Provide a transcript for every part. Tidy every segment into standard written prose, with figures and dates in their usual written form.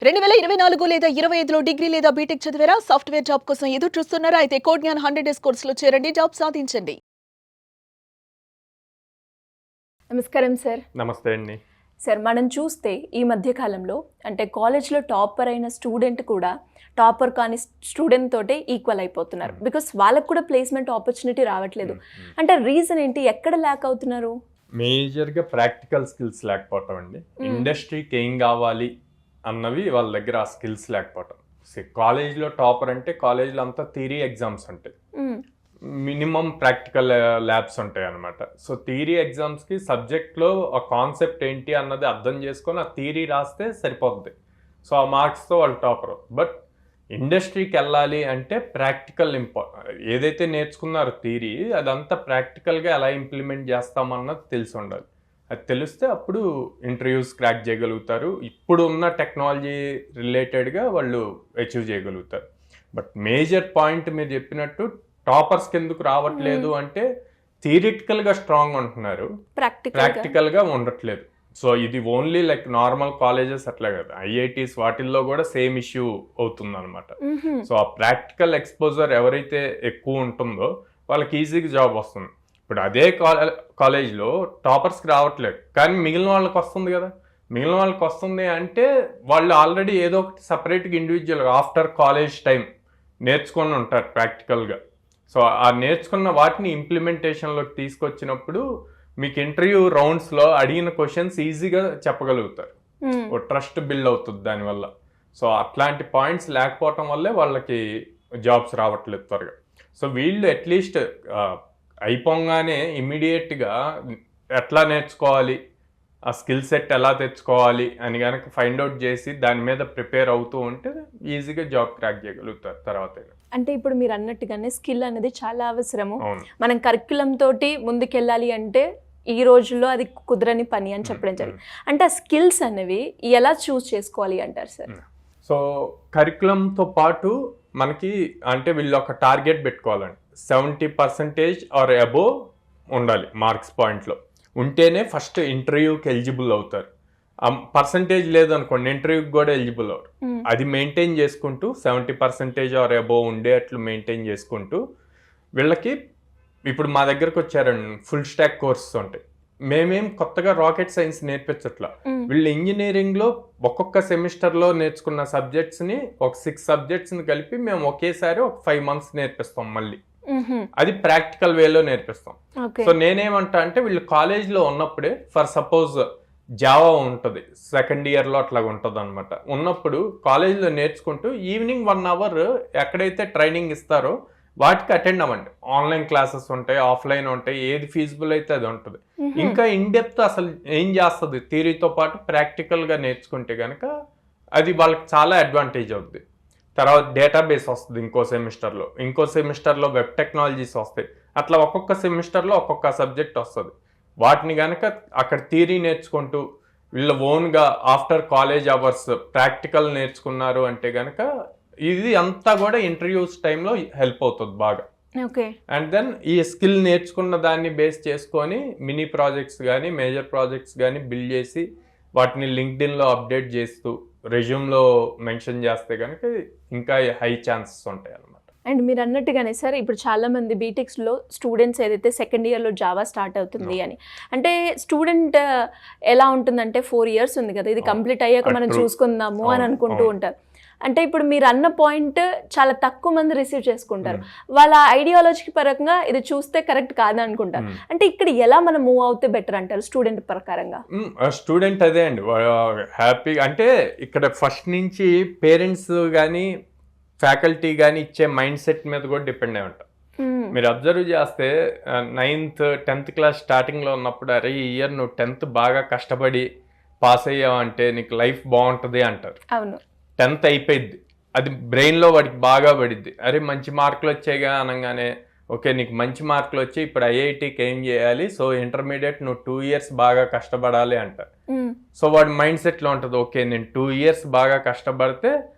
2024 లేదా 25లో డిగ్రీ లేదా బీటెక్ చదివారా? సాఫ్ట్‌వేర్ జాబ్ కోసం ఎదురు చూస్తున్నారా? అయితే కోడ్ జ్ఞాన్ 100 డేస్ కోర్సులో చేరండి. జాబ్ సాధించండి. నమస్కారం సార్. నమస్తే అండి. సార్, మనం చూస్తే ఈ మధ్య కాలంలో అంటే కాలేజ్లో టాపర్ అయిన స్టూడెంట్ కూడా టాపర్ కాని స్టూడెంట్ తోటే ఈక్వల్ అయిపోతున్నారు. బికాస్ వాళ్ళకు కూడా ప్లేస్మెంట్ ఆపర్చునిటీ రావట్లేదు. అంటే రీజన్ ఏంటి? ఎక్కడ ల్యాక్ అవుతున్నారు? మేజర్గా ప్రాక్టికల్ స్కిల్స్ లేకపోవటం అండి. ఇండస్ట్రీకి ఏం కావాలి అన్నవి వాళ్ళ దగ్గర ఆ స్కిల్స్ లేకపోవటం. కాలేజ్లో టాపర్ అంటే కాలేజ్లో అంతా థియరీ ఎగ్జామ్స్ ఉంటాయి, మినిమం ప్రాక్టికల్ ల్యాబ్స్ ఉంటాయి అనమాట. సో థియరీ ఎగ్జామ్స్కి సబ్జెక్ట్లో ఆ కాన్సెప్ట్ ఏంటి అన్నది అర్థం చేసుకొని ఆ థియరీ రాస్తే సరిపోతుంది. సో ఆ మార్క్స్తో వాళ్ళు టాపర్. బట్ ఇండస్ట్రీకి వెళ్ళాలి అంటే ప్రాక్టికల్ ఏదైతే నేర్చుకున్నారో థియరీ అదంతా ప్రాక్టికల్గా ఎలా ఇంప్లిమెంట్ చేస్తామన్నది తెలిసి ఉండాలి. అది తెలిస్తే అప్పుడు ఇంటర్వ్యూస్ క్రాక్ చేయగలుగుతారు. ఇప్పుడు ఉన్న టెక్నాలజీ రిలేటెడ్గా వాళ్ళు అచీవ్ చేయగలుగుతారు. బట్ మేజర్ పాయింట్ మీరు చెప్పినట్టు టాపర్స్కి ఎందుకు రావట్లేదు అంటే థియరిటికల్గా స్ట్రాంగ్ ఉంటున్నారు, ప్రాక్టికల్గా ఉండట్లేదు. సో ఇది ఓన్లీ లైక్ నార్మల్ కాలేజెస్ అట్లా కదా, ఐఐటీస్ వాటిల్లో కూడా సేమ్ ఇష్యూ అవుతుంది అనమాట. సో ఆ ప్రాక్టికల్ ఎక్స్పోజర్ ఎవరైతే ఎక్కువ ఉంటుందో వాళ్ళకి ఈజీగా జాబ్ వస్తుంది. ఇప్పుడు అదే కాలేజ్లో టాపర్స్కి రావట్లేదు, కానీ మిగిలిన వాళ్ళకి వస్తుంది కదా. మిగిలిన వాళ్ళకి వస్తుంది అంటే వాళ్ళు ఆల్రెడీ ఏదో ఒకటి సపరేట్గా ఇండివిజువల్గా ఆఫ్టర్ కాలేజ్ టైం నేర్చుకొని ఉంటారు ప్రాక్టికల్గా. సో ఆ నేర్చుకున్న వాటిని ఇంప్లిమెంటేషన్లోకి తీసుకొచ్చినప్పుడు మీకు ఇంటర్వ్యూ రౌండ్స్లో అడిగిన క్వశ్చన్స్ ఈజీగా చెప్పగలుగుతారు. ఓ ట్రస్ట్ బిల్డ్ అవుతుంది దానివల్ల. సో అట్లాంటి పాయింట్స్ లేకపోవటం వల్లే వాళ్ళకి జాబ్స్ రావట్లేదు త్వరగా. సో వీళ్ళు అట్లీస్ట్ అయిపోగానే ఇమ్మీడియట్గా ఎట్లా నేర్చుకోవాలి, ఆ స్కిల్ సెట్ ఎలా తెచ్చుకోవాలి అని కనుక ఫైండ్ అవుట్ చేసి దాని మీద ప్రిపేర్ అవుతూ ఉంటే ఈజీగా జాబ్ క్రాక్ చేయగలుగుతారు తర్వాత. అంటే ఇప్పుడు మీరు అన్నట్టుగానే స్కిల్ అనేది చాలా అవసరము. మనం కరిక్యులం తోటి ముందుకెళ్ళాలి అంటే ఈ రోజుల్లో అది కుదరని పని అని చెప్పడం జరిగింది. అంటే ఆ స్కిల్స్ అనేవి ఎలా చూస్ చేసుకోవాలి అంటారు సార్? సో కరిక్యులంతో పాటు మనకి అంటే వీళ్ళు ఒక టార్గెట్ పెట్టుకోవాలండి. 70% ఆర్ అబోవ్ ఉండాలి మార్క్స్ పాయింట్లో. ఉంటేనే ఫస్ట్ ఇంటర్వ్యూకి ఎలిజిబుల్ అవుతారు. పర్సంటేజ్ లేదనుకోండి ఇంటర్వ్యూకి కూడా ఎలిజిబుల్ అవరు. అది మెయింటైన్ చేసుకుంటూ 70% ఆర్ అబోవ్ ఉండేట్లు మెయింటైన్ చేసుకుంటూ వీళ్ళకి ఇప్పుడు మా దగ్గరకు వచ్చారండి, ఫుల్ స్టాక్ కోర్సెస్ ఉంటాయి. మేమేం కొత్తగా రాకెట్ సైన్స్ నేర్పించట్లా. వీళ్ళు ఇంజనీరింగ్లో ఒక్కొక్క సెమిస్టర్లో నేర్చుకున్న సబ్జెక్ట్స్ని ఒక 6 సబ్జెక్ట్స్ని కలిపి మేము ఒకేసారి ఒక 5 months నేర్పిస్తాం. మళ్ళీ అది ప్రాక్టికల్ వేలో నేర్పిస్తాం. సో నేనేమంటా అంటే వీళ్ళు కాలేజ్లో ఉన్నప్పుడే ఫర్ సపోజ్ జావా ఉంటుంది, సెకండ్ ఇయర్లో అట్లాగా ఉంటుంది అనమాట. ఉన్నప్పుడు కాలేజ్లో నేర్చుకుంటూ ఈవినింగ్ 1 hour ఎక్కడైతే ట్రైనింగ్ ఇస్తారో వాటికి అటెండ్ అవ్వండి. ఆన్లైన్ క్లాసెస్ ఉంటాయి, ఆఫ్లైన్ ఉంటాయి, ఏది ఫీజిబుల్ అయితే అది ఉంటుంది. ఇంకా ఇన్ డెప్త్ అసలు ఏం చేస్తుంది థియరీతో పాటు ప్రాక్టికల్గా నేర్చుకుంటే కనుక అది వాళ్ళకి చాలా అడ్వాంటేజ్ అవుతుంది. తర్వాత డేటాబేస్ వస్తుంది ఇంకో సెమిస్టర్లో వెబ్ టెక్నాలజీస్ వస్తాయి. అట్లా ఒక్కొక్క సెమిస్టర్లో ఒక్కొక్క సబ్జెక్ట్ వస్తుంది. వాటిని కనుక అక్కడ థియరీ నేర్చుకుంటూ వీళ్ళ ఓన్గా ఆఫ్టర్ కాలేజ్ అవర్స్ ప్రాక్టికల్ నేర్చుకున్నారు అంటే కనుక ఇది అంతా కూడా ఇంటర్వ్యూస్ టైంలో హెల్ప్ అవుతుంది బాగా. అండ్ దెన్ ఈ స్కిల్ నేర్చుకున్న దాన్ని బేస్ చేసుకొని మినీ ప్రాజెక్ట్స్ కానీ మేజర్ ప్రాజెక్ట్స్ కానీ బిల్డ్ చేసి వాటిని లింక్డ్ఇన్లో అప్డేట్ చేస్తూ రెజ్యూమ్లో మెన్షన్ చేస్తే కనుక ఇంకా హై ఛాన్సెస్ ఉంటాయి అన్నమాట. అండ్ మీరు అన్నట్టుగానే సార్, ఇప్పుడు చాలా మంది బీటెక్స్లో స్టూడెంట్స్ ఏదైతే సెకండ్ ఇయర్లో జావా స్టార్ట్ అవుతుంది అని అంటే స్టూడెంట్ ఎలా ఉంటుందంటే 4 years ఉంది కదా, ఇది కంప్లీట్ అయ్యాక మనం చూసుకుందాము అని అనుకుంటూ ఉంటారు. అంటే ఇప్పుడు మీరు అన్న పాయింట్ చాలా తక్కువ మంది రిసీవ్ చేసుకుంటారు. వాళ్ళ ఐడియాలజీ పరంగా ఇది చూస్తే కరెక్ట్ కాదు అనుకుంటారు. అంటే ఇక్కడ ఎలా మనం మూవ్ అవుతే బెటర్ అంటారు స్టూడెంట్ ప్రకారంగా? స్టూడెంట్ అదే అండి హ్యాపీగా అంటే ఇక్కడ ఫస్ట్ నుంచి పేరెంట్స్ కానీ ఫ్యాకల్టీ కానీ ఇచ్చే మైండ్ సెట్ మీద కూడా డిపెండ్ అయి ఉంటారు. మీరు అబ్జర్వ్ చేస్తే 9th 10th క్లాస్ స్టార్టింగ్లో ఉన్నప్పుడు అరే ఈ ఇయర్ నువ్వు 10th బాగా కష్టపడి పాస్ అయ్యావంటే నీకు లైఫ్ బాగుంటుంది అంటారు. అవును, 10th అయిపోయింది, అది బ్రెయిన్లో వాడికి బాగా పడిద్ది. అరే మంచి మార్కులు వచ్చాయిగా అనగానే ఓకే నీకు మంచి మార్కులు వచ్చి ఇప్పుడు ఐఐటీకి ఏం చేయాలి, సో ఇంటర్మీడియట్ నువ్వు 2 years బాగా కష్టపడాలి అంటారు. సో వాడి మైండ్ సెట్లో ఉంటుంది ఓకే నేను 2 years బాగా కష్టపడితే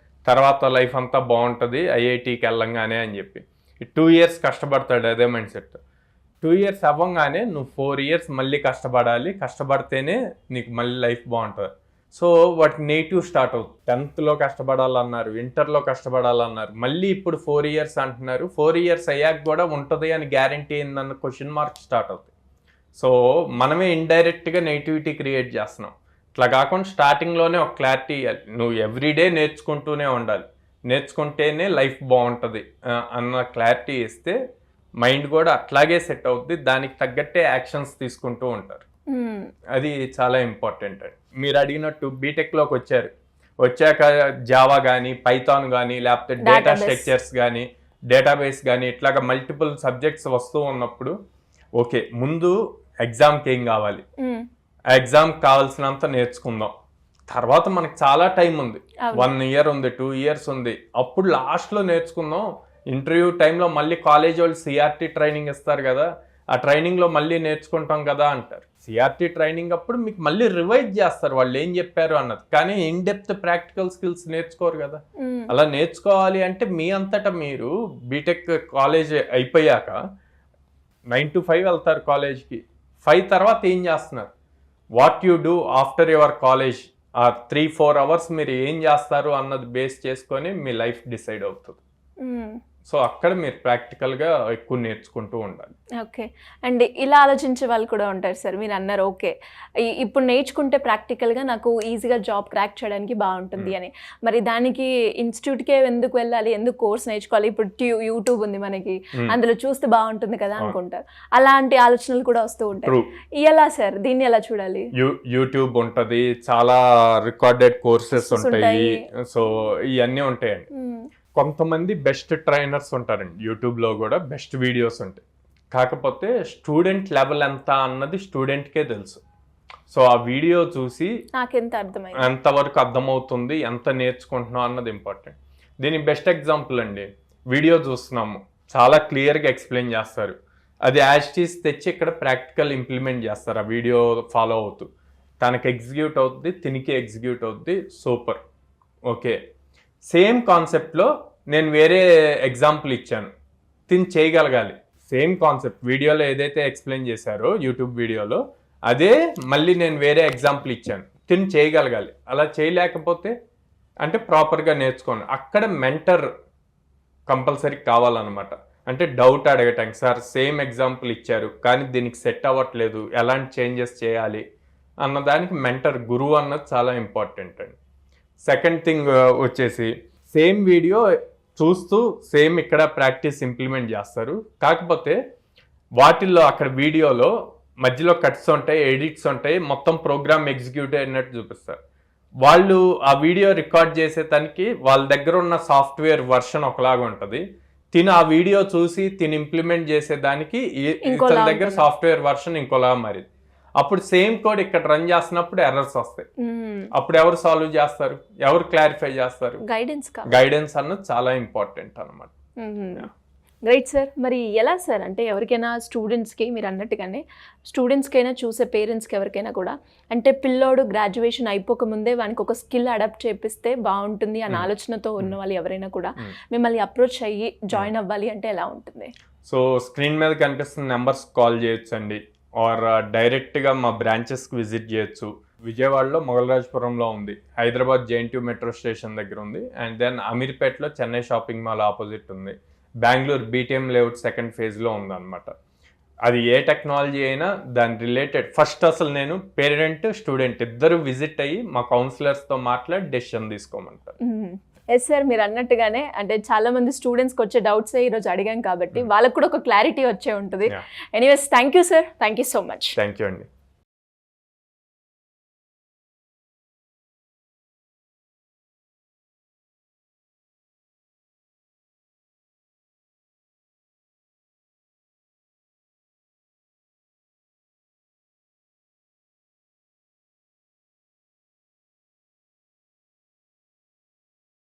తర్వాత లైఫ్ అంతా బాగుంటుంది ఐఐటీకి వెళ్ళంగానే అని చెప్పి 2 years కష్టపడతాడు. అదే మైండ్ సెట్. 2 years అవ్వగానే నువ్వు 4 years మళ్ళీ కష్టపడాలి, కష్టపడితేనే నీకు మళ్ళీ లైఫ్ బాగుంటుంది. సో వాటి నెగిటివ్ స్టార్ట్ అవుతుంది. 10th కష్టపడాలన్నారు, ఇంటర్లో కష్టపడాలన్నారు, మళ్ళీ ఇప్పుడు 4 years అంటున్నారు. 4 years అయ్యాక కూడా ఉంటుంది అని గ్యారంటీ ఏందన్న క్వశ్చన్ మార్క్ స్టార్ట్ అవుతుంది. సో మనమే ఇండైరెక్ట్గా నెగిటివిటీ క్రియేట్ చేస్తున్నాం. ఇట్లా కాకుండా స్టార్టింగ్లోనే ఒక క్లారిటీ ఇవ్వాలి. నువ్వు ఎవ్రీడే నేర్చుకుంటూనే ఉండాలి, నేర్చుకుంటేనే లైఫ్ బాగుంటుంది అన్న క్లారిటీ ఇస్తే మైండ్ కూడా అట్లాగే సెట్ అవుద్ది. దానికి తగ్గట్టే యాక్షన్స్ తీసుకుంటూ ఉంటారు. అది చాలా ఇంపార్టెంట్ అండి. మీరు అడిగినట్టు బీటెక్లోకి వచ్చాక జావా కానీ, పైథాన్ కానీ, లేకపోతే డేటా స్ట్రక్చర్స్ కానీ, డేటాబేస్ కానీ ఇట్లాగా మల్టిపుల్ సబ్జెక్ట్స్ వస్తూ ఉన్నప్పుడు ఓకే, ముందు ఎగ్జామ్కి ఏం కావాలి, ఆ ఎగ్జామ్కి కావాల్సినంత నేర్చుకుందాం. తర్వాత మనకు చాలా టైం ఉంది, 1 year ఉంది, 2 years ఉంది. అప్పుడు లాస్ట్లో నేర్చుకుందాం. ఇంటర్వ్యూ టైంలో మళ్ళీ కాలేజ్ వాళ్ళు సిఆర్టీ ట్రైనింగ్ ఇస్తారు కదా, ఆ ట్రైనింగ్లో మళ్ళీ నేర్చుకుంటాం కదా అంటారు. సిఆర్టీ ట్రైనింగ్ అప్పుడు మీకు మళ్ళీ రివైజ్ చేస్తారు వాళ్ళు ఏం చెప్పారు అన్నది. కానీ ఇన్ డెప్త్ ప్రాక్టికల్ స్కిల్స్ నేర్చుకోరు కదా. అలా నేర్చుకోవాలి అంటే మీ అంతటా మీరు బీటెక్ కాలేజ్ అయిపోయాక 9 to 5 వెళ్తారు కాలేజ్కి. 5 తర్వాత ఏం చేస్తున్నారు, what you do after your college, ఆ 3-4 hours మీరు ఏం చేస్తారు అన్నది బేస్ చేసుకొని మీ లైఫ్ డిసైడ్ అవుతుంది. సో అక్కడ మీరు ప్రాక్టికల్గా ఎక్కువ నేర్చుకుంటూ ఉండాలి. ఓకే. అండ్ ఇలా ఆలోచించే వాళ్ళు కూడా ఉంటారు సార్. మీరు అన్నారు ఓకే ఇప్పుడు నేర్చుకుంటే ప్రాక్టికల్గా నాకు ఈజీగా జాబ్ క్రాక్ చేయడానికి బాగుంటుంది అని. మరి దానికి ఇన్స్టిట్యూట్కే ఎందుకు వెళ్ళాలి, ఎందుకు కోర్స్ నేర్చుకోవాలి, ఇప్పుడు యూట్యూబ్ ఉంది మనకి, అందులో చూస్తే బాగుంటుంది కదా అనుకుంటారు. అలాంటి ఆలోచనలు కూడా వస్తూ ఉంటాయి. ఎలా సార్ దీన్ని ఎలా చూడాలి? యూట్యూబ్ ఉంటుంది, చాలా రికార్డెడ్ కోర్సెస్ ఉంటాయి, సో ఇవన్నీ ఉంటాయండి. కొంతమంది బెస్ట్ ట్రైనర్స్ ఉంటారండి, యూట్యూబ్లో కూడా బెస్ట్ వీడియోస్ ఉంటాయి. కాకపోతే స్టూడెంట్ లెవెల్ ఎంత అన్నది స్టూడెంట్కే తెలుసు. సో ఆ వీడియో చూసి ఎంతవరకు అర్థమవుతుంది, ఎంత నేర్చుకుంటున్నాం అన్నది ఇంపార్టెంట్. దీనికి బెస్ట్ ఎగ్జాంపుల్ అండి, వీడియో చూస్తున్నాము, చాలా క్లియర్గా ఎక్స్ప్లెయిన్ చేస్తారు. అది యాజ్టీస్ తెచ్చి ఇక్కడ ప్రాక్టికల్ ఇంప్లిమెంట్ చేస్తారు. ఆ వీడియో ఫాలో అవుతూ తనకి ఎగ్జిక్యూట్ అవుతుంది, తినికి ఎగ్జిక్యూట్ అవుతుంది. సూపర్. ఓకే, సేమ్ కాన్సెప్ట్లో నేను వేరే ఎగ్జాంపుల్ ఇచ్చాను, తిని చేయగలగాలి. సేమ్ కాన్సెప్ట్ వీడియోలో ఏదైతే ఎక్స్ప్లెయిన్ చేశారో యూట్యూబ్ వీడియోలో, అదే మళ్ళీ నేను వేరే ఎగ్జాంపుల్ ఇచ్చాను, తిని చేయగలగాలి. అలా చేయలేకపోతే అంటే ప్రాపర్గా నేర్చుకోండి. అక్కడ మెంటర్ కంపల్సరీ కావాలన్నమాట. అంటే డౌట్ అడగటానికి, సార్ సేమ్ ఎగ్జాంపుల్ ఇచ్చారు కానీ దీనికి సెట్ అవ్వట్లేదు, ఎలాంటి చేంజెస్ చేయాలి అన్నదానికి మెంటర్, గురువు అన్నది చాలా ఇంపార్టెంట్ అండి. సెకండ్ థింగ్ వచ్చేసి సేమ్ వీడియో చూస్తూ సేమ్ ఇక్కడ ప్రాక్టీస్ ఇంప్లిమెంట్ చేస్తారు. కాకపోతే వాటిల్లో అక్కడ వీడియోలో మధ్యలో కట్స్ ఉంటాయి, ఎడిట్స్ ఉంటాయి, మొత్తం ప్రోగ్రామ్ ఎగ్జిక్యూట్ అయినట్టు చూపిస్తారు. వాళ్ళు ఆ వీడియో రికార్డ్ చేసే తనకి వాళ్ళ దగ్గర ఉన్న సాఫ్ట్వేర్ వర్షన్ ఒకలాగా ఉంటుంది, తిని ఆ వీడియో చూసి తిని ఇంప్లిమెంట్ చేసేదానికి ఇతని దగ్గర సాఫ్ట్వేర్ వర్షన్ ఇంకోలా మారింది. అప్పుడు సేమ్ కోడ్ ఇక్కడ రన్ చేస్తున్నప్పుడు ఎర్రర్స్ వస్తాయి. అప్పుడు ఎవరు సాల్వ్ చేస్తారు, ఎవరు క్లారిఫై చేస్తారు? గైడెన్స్ అన్నది చాలా ఇంపార్టెంట్ అన్నమాట. Right sir. మరి ఎలా సార్ అంటే ఎవరికైనా స్టూడెంట్స్కి మీరు అన్నట్టుగానే స్టూడెంట్స్కైనా చూసే పేరెంట్స్కి ఎవరికైనా కూడా అంటే పిల్లోడు గ్రాడ్యుయేషన్ అయిపోకముందే వానికి ఒక స్కిల్ అడాప్ట్ చేపిస్తే బాగుంటుంది అన్న ఆలోచనతో ఉన్న వాళ్ళు ఎవరైనా కూడా మిమ్మల్ని అప్రోచ్ అయ్యి జాయిన్ అవ్వాలి అంటే ఎలా ఉంటుంది? సో స్క్రీన్ మీద కనిపిస్తున్న నెంబర్స్ కాల్ చేయొచ్చు అండి, ఆర్ డైరెక్ట్గా మా బ్రాంచెస్కి విజిట్ చేయొచ్చు. విజయవాడలో మొగల్రాజపురంలో ఉంది, హైదరాబాద్ JNTU మెట్రో స్టేషన్ దగ్గర ఉంది, అండ్ దెన్ అమీర్పేటలో చెన్నై షాపింగ్ మాల్ ఆపోజిట్ ఉంది, Bengaluru BTM layout 2nd phase ఉంది అనమాట. అది ఏ టెక్నాలజీ అయినా దాని రిలేటెడ్ ఫస్ట్ అసలు నేను పేరెంట్ స్టూడెంట్ ఇద్దరు విజిట్ అయ్యి మా కౌన్సిలర్స్తో మాట్లాడి డెసిషన్ తీసుకోమంటారు. ఎస్ సార్, మీరు అన్నట్టుగానే అంటే చాలా మంది స్టూడెంట్స్కి వచ్చే డౌట్స్ ఈరోజు అడిగాం కాబట్టి వాళ్ళకు కూడా ఒక క్లారిటీ వచ్చే ఉంటుంది. Anyways thank you sir, thank you so much. Thank you అండి.